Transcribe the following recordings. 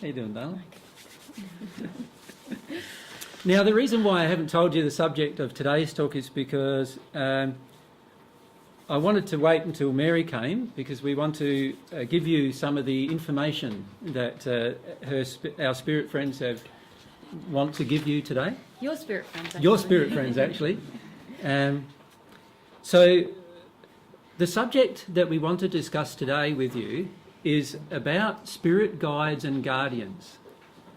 How you doing, darling? Now, the reason why I haven't told you the subject of today's talk is because I wanted to wait until Mary came, because we want to give you some of the information that our spirit friends want to give you today. Your spirit friends, actually. Your spirit friends, actually. So the subject that we want to discuss today with you is about spirit guides and guardians,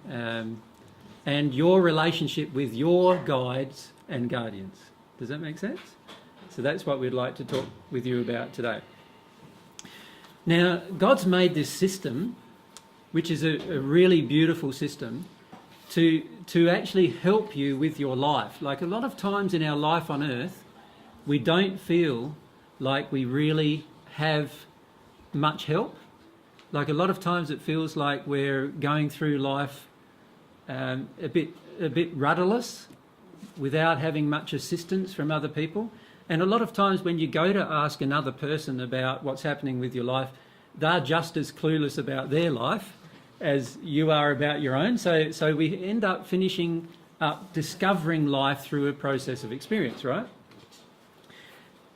and your relationship with your guides and guardians. Does that make sense? So that's what we'd like to talk with you about today. Now, God's made this system, which is a really beautiful system, to actually help you with your life. Like, a lot of times in our life on earth, we don't feel like we really have much help. Like, a lot of times it feels like we're going through life a bit rudderless, without having much assistance from other people. And a lot of times when you go to ask another person about what's happening with your life, they're just as clueless about their life as you are about your own. So we end up finishing up discovering life through a process of experience, right?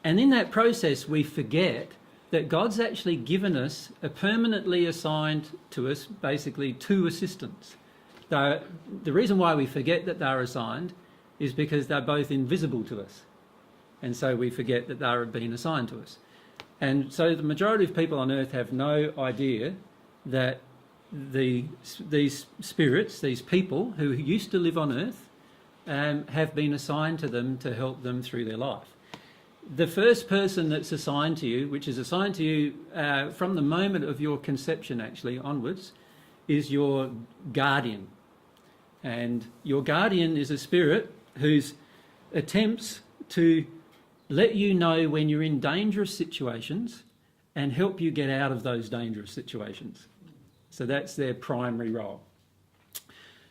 And in that process, we forget that God's actually given us a permanently assigned to us, basically, two assistants. The reason why we forget that they're assigned is because they're both invisible to us. And so we forget that they're being assigned to us. And so the majority of people on earth have no idea that these spirits, these people who used to live on earth, have been assigned to them to help them through their life. The first person that's assigned to you, which is assigned to you from the moment of your conception actually onwards, is your guardian. And your guardian is a spirit whose attempts to let you know when you're in dangerous situations and help you get out of those dangerous situations. So that's their primary role.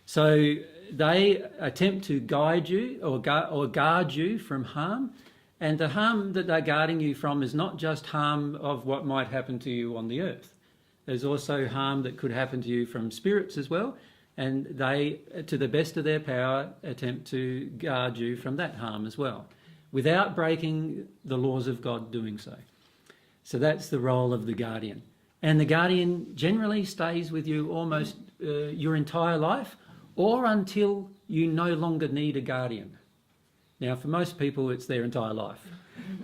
So they attempt to guide you or guard you from harm. And the harm that they're guarding you from is not just harm of what might happen to you on the earth. There's also harm that could happen to you from spirits as well. And they, to the best of their power, attempt to guard you from that harm as well, without breaking the laws of God doing so. So that's the role of the guardian. And the guardian generally stays with you almost your entire life, or until you no longer need a guardian. Now, for most people, it's their entire life.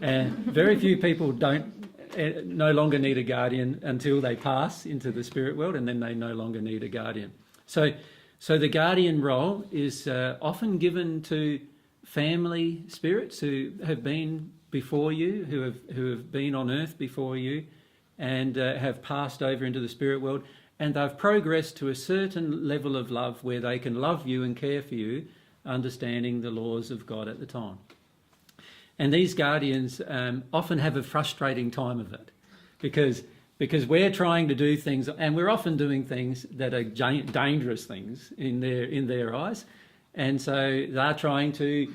And very few people no longer need a guardian until they pass into the spirit world, and then they no longer need a guardian. So the guardian role is often given to family spirits who have been before you, who have been on earth before you, and have passed over into the spirit world, and they've progressed to a certain level of love where they can love you and care for you, understanding the laws of God at the time. And these guardians often have a frustrating time of it, because we're trying to do things, and we're often doing things that are dangerous things in their eyes, and so they're trying to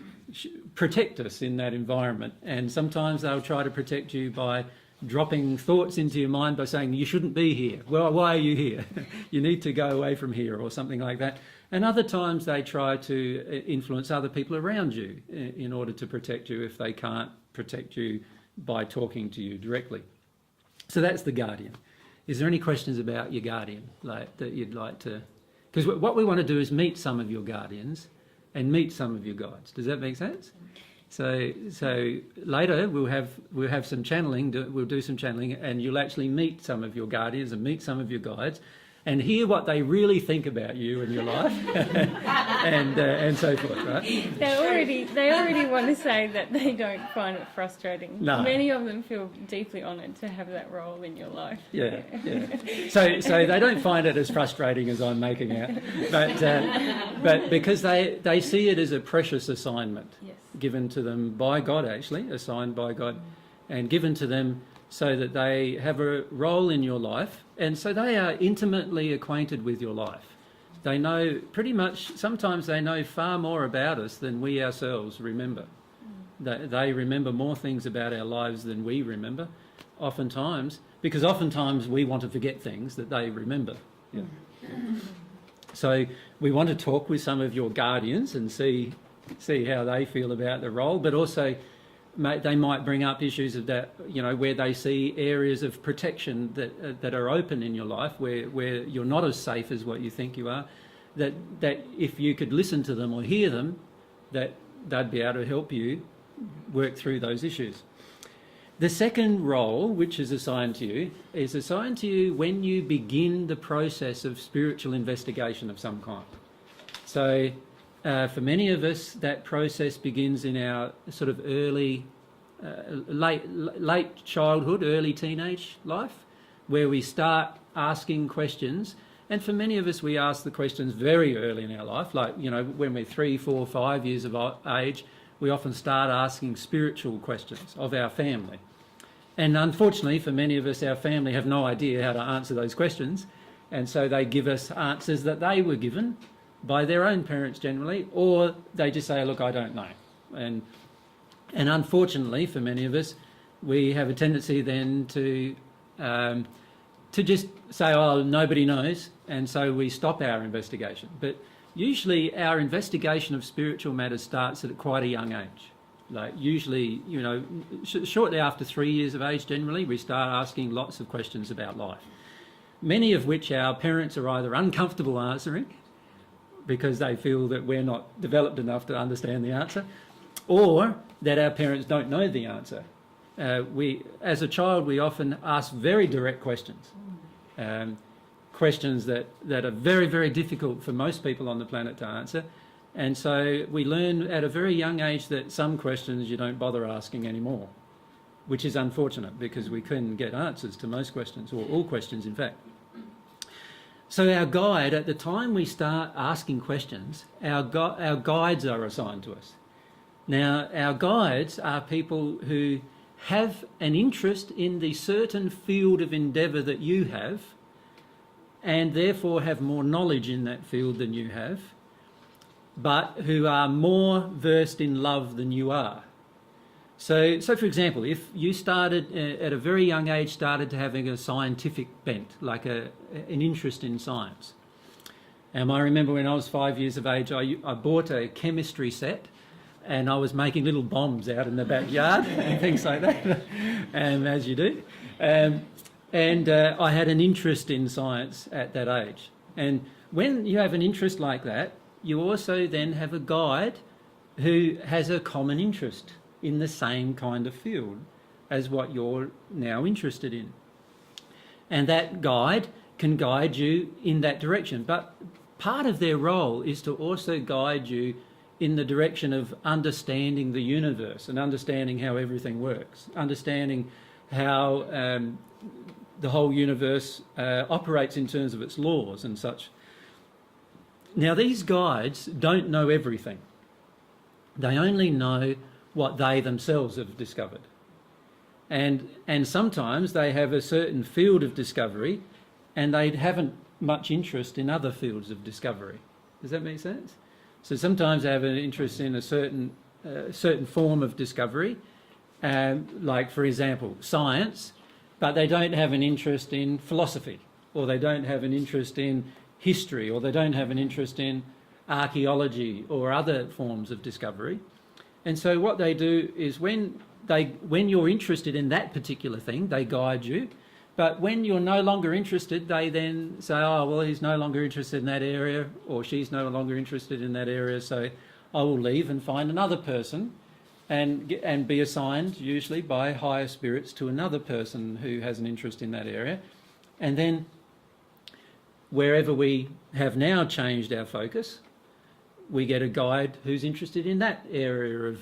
protect us in that environment. And sometimes they'll try to protect you by dropping thoughts into your mind by saying, you shouldn't be here. Well, why are you here? You need to go away from here, or something like that. And other times they try to influence other people around you in order to protect you if they can't protect you by talking to you directly. So that's the guardian. Is there any questions about your guardian that you'd like to... Because what we want to do is meet some of your guardians and meet some of your guides. Does that make sense? So later we'll have some channeling. We'll do some channeling, and you'll actually meet some of your guardians and meet some of your guides, and hear what they really think about you and your life, and so forth, right? They already want to say that they don't find it frustrating. No. Many of them feel deeply honoured to have that role in your life. Yeah. So they don't find it as frustrating as I'm making out, but because they see it as a precious assignment, Yes. given to them by God, actually assigned by God, and given to them so that they have a role in your life, and so they are intimately acquainted with your life. They know pretty much, sometimes they know far more about us than we ourselves remember. They remember more things about our lives than we remember, oftentimes, because oftentimes we want to forget things that they remember. Yeah. So we want to talk with some of your guardians and see how they feel about the role, but also they might bring up issues of that, where they see areas of protection that are open in your life, where you're not as safe as what you think you are, that if you could listen to them or hear them, that they'd be able to help you work through those issues. The second role, which is assigned to you, is assigned to you when you begin the process of spiritual investigation of some kind. So for many of us, that process begins in our sort of early, late childhood, early teenage life, where we start asking questions. And for many of us, we ask the questions very early in our life, like, when we're 3, 4, 5 years of age, we often start asking spiritual questions of our family. And unfortunately, for many of us, our family have no idea how to answer those questions. And so they give us answers that they were given by their own parents generally, or they just say, look, I don't know. And unfortunately, for many of us, we have a tendency then to just say, oh, nobody knows, and so we stop our investigation. But usually our investigation of spiritual matters starts at quite a young age. Like usually, shortly after 3 years of age, generally, we start asking lots of questions about life, many of which our parents are either uncomfortable answering because they feel that we're not developed enough to understand the answer, or that our parents don't know the answer. As a child, we often ask very direct questions, questions that are very, very difficult for most people on the planet to answer. And so we learn at a very young age that some questions you don't bother asking anymore, which is unfortunate because we couldn't get answers to most questions, or all questions, in fact. So our guide, at the time we start asking questions, our guides are assigned to us. Now, our guides are people who have an interest in the certain field of endeavour that you have, and therefore have more knowledge in that field than you have, but who are more versed in love than you are. So for example, if you started at a very young age, started to having a scientific bent, like an interest in science. I remember when I was 5 years of age, I bought a chemistry set, and I was making little bombs out in the backyard and things like that, as you do. And I had an interest in science at that age. And when you have an interest like that, you also then have a guide who has a common interest in the same kind of field as what you're now interested in. And that guide can guide you in that direction. But part of their role is to also guide you in the direction of understanding the universe and understanding how everything works, understanding how the whole universe operates in terms of its laws and such. Now, these guides don't know everything. They only know what they themselves have discovered. And sometimes they have a certain field of discovery and they haven't much interest in other fields of discovery. Does that make sense? So sometimes they have an interest in a certain form of discovery, like, for example, science, but they don't have an interest in philosophy, or they don't have an interest in history, or they don't have an interest in archaeology or other forms of discovery. And so what they do is when you're interested in that particular thing, they guide you. But when you're no longer interested, they then say, oh, well, he's no longer interested in that area, or she's no longer interested in that area, so I will leave and find another person and be assigned, usually by higher spirits, to another person who has an interest in that area. And then wherever we have now changed our focus, we get a guide who's interested in that area of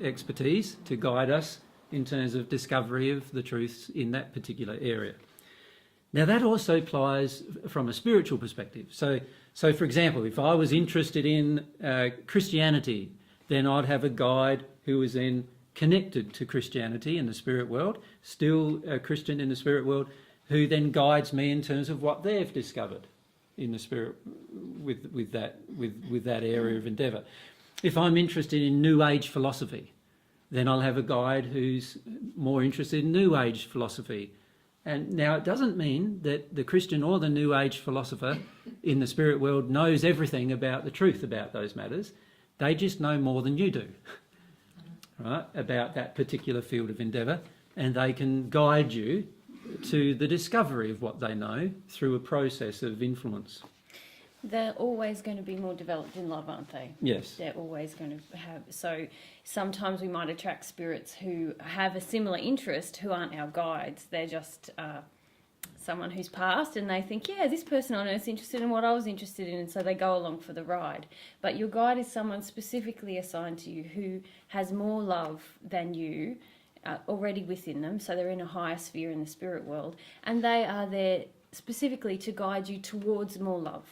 expertise to guide us in terms of discovery of the truths in that particular area. Now, that also applies from a spiritual perspective. So for example, if I was interested in Christianity, then I'd have a guide who was then connected to Christianity in the spirit world, still a Christian in the spirit world, who then guides me in terms of what they've discovered in the spirit with that area of endeavour. If I'm interested in New Age philosophy, then I'll have a guide who's more interested in New Age philosophy. And now it doesn't mean that the Christian or the New Age philosopher in the spirit world knows everything about the truth about those matters. They just know more than you do, right, about that particular field of endeavour, and they can guide you to the discovery of what they know through a process of influence. They're always going to be more developed in love, aren't they? Yes. They're always going to have. So sometimes we might attract spirits who have a similar interest who aren't our guides. They're just someone who's passed, and they think, yeah, this person on earth's interested in what I was interested in, and so they go along for the ride. But your guide is someone specifically assigned to you who has more love than you already within them, so they're in a higher sphere in the spirit world, and they are there specifically to guide you towards more love.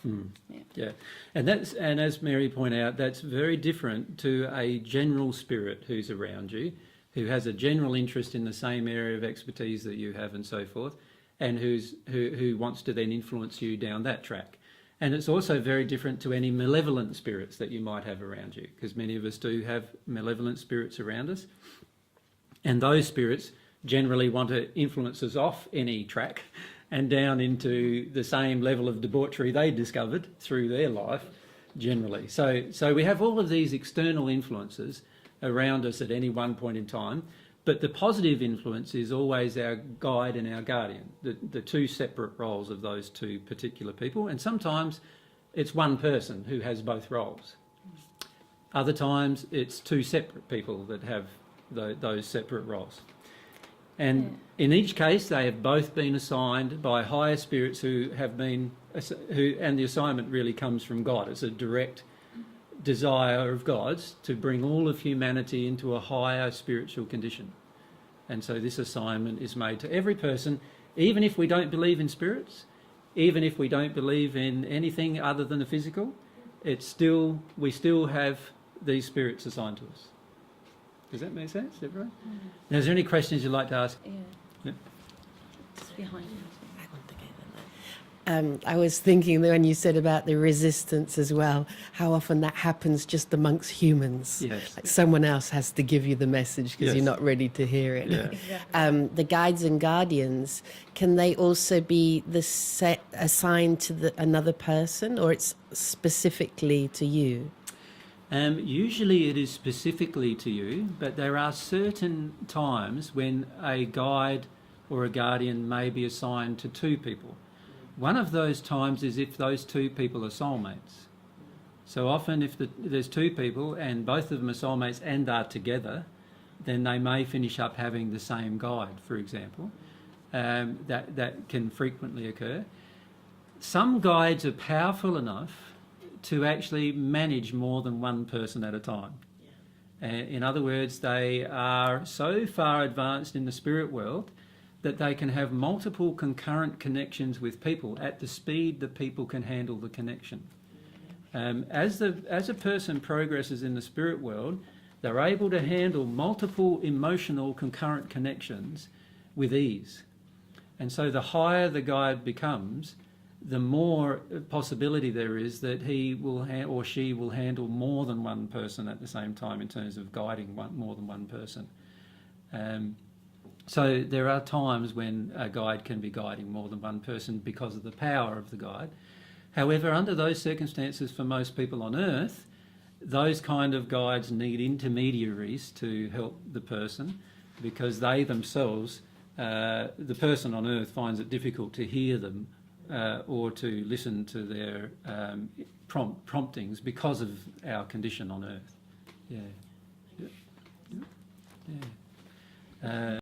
Yeah, and as Mary pointed out, that's very different to a general spirit who's around you, who has a general interest in the same area of expertise that you have and so forth, and who wants to then influence you down that track. And it's also very different to any malevolent spirits that you might have around you, because many of us do have malevolent spirits around us. And those spirits generally want to influence us off any track and down into the same level of debauchery they discovered through their life, generally. So we have all of these external influences around us at any one point in time, but the positive influence is always our guide and our guardian, the two separate roles of those two particular people. And sometimes it's one person who has both roles. Other times it's two separate people that have those separate roles. And in each case, they have both been assigned by higher spirits and the assignment really comes from God. It's a direct desire of God's to bring all of humanity into a higher spiritual condition. And so this assignment is made to every person, even if we don't believe in spirits, even if we don't believe in anything other than the physical, we still have these spirits assigned to us. Does that make sense, everyone? Now, is there any questions you'd like to ask? Yeah. Yep. Just behind you. I was thinking that when you said about the resistance as well, how often that happens just amongst humans. Yes. Like someone else has to give you the message because Yes. you're not ready to hear it. Yeah. Exactly. The guides and guardians, can they also be assigned to another person, or it's specifically to you? Usually it is specifically to you, but there are certain times when a guide or a guardian may be assigned to two people. One of those times is if those two people are soulmates. So often if there's two people and both of them are soulmates and are together, then they may finish up having the same guide, for example. That can frequently occur. Some guides are powerful enough to actually manage more than one person at a time. In other words, they are so far advanced in the spirit world that they can have multiple concurrent connections with people at the speed that people can handle the connection. As a person progresses in the spirit world, they're able to handle multiple emotional concurrent connections with ease. And so the higher the guide becomes, the more possibility there is that he will or she will handle more than one person at the same time in terms of guiding more than one person. So there are times when a guide can be guiding more than one person because of the power of the guide. However, under those circumstances, for most people on Earth, those kind of guides need intermediaries to help the person, because they themselves, the person on Earth finds it difficult to hear them or to listen to their promptings because of our condition on Earth. Yeah.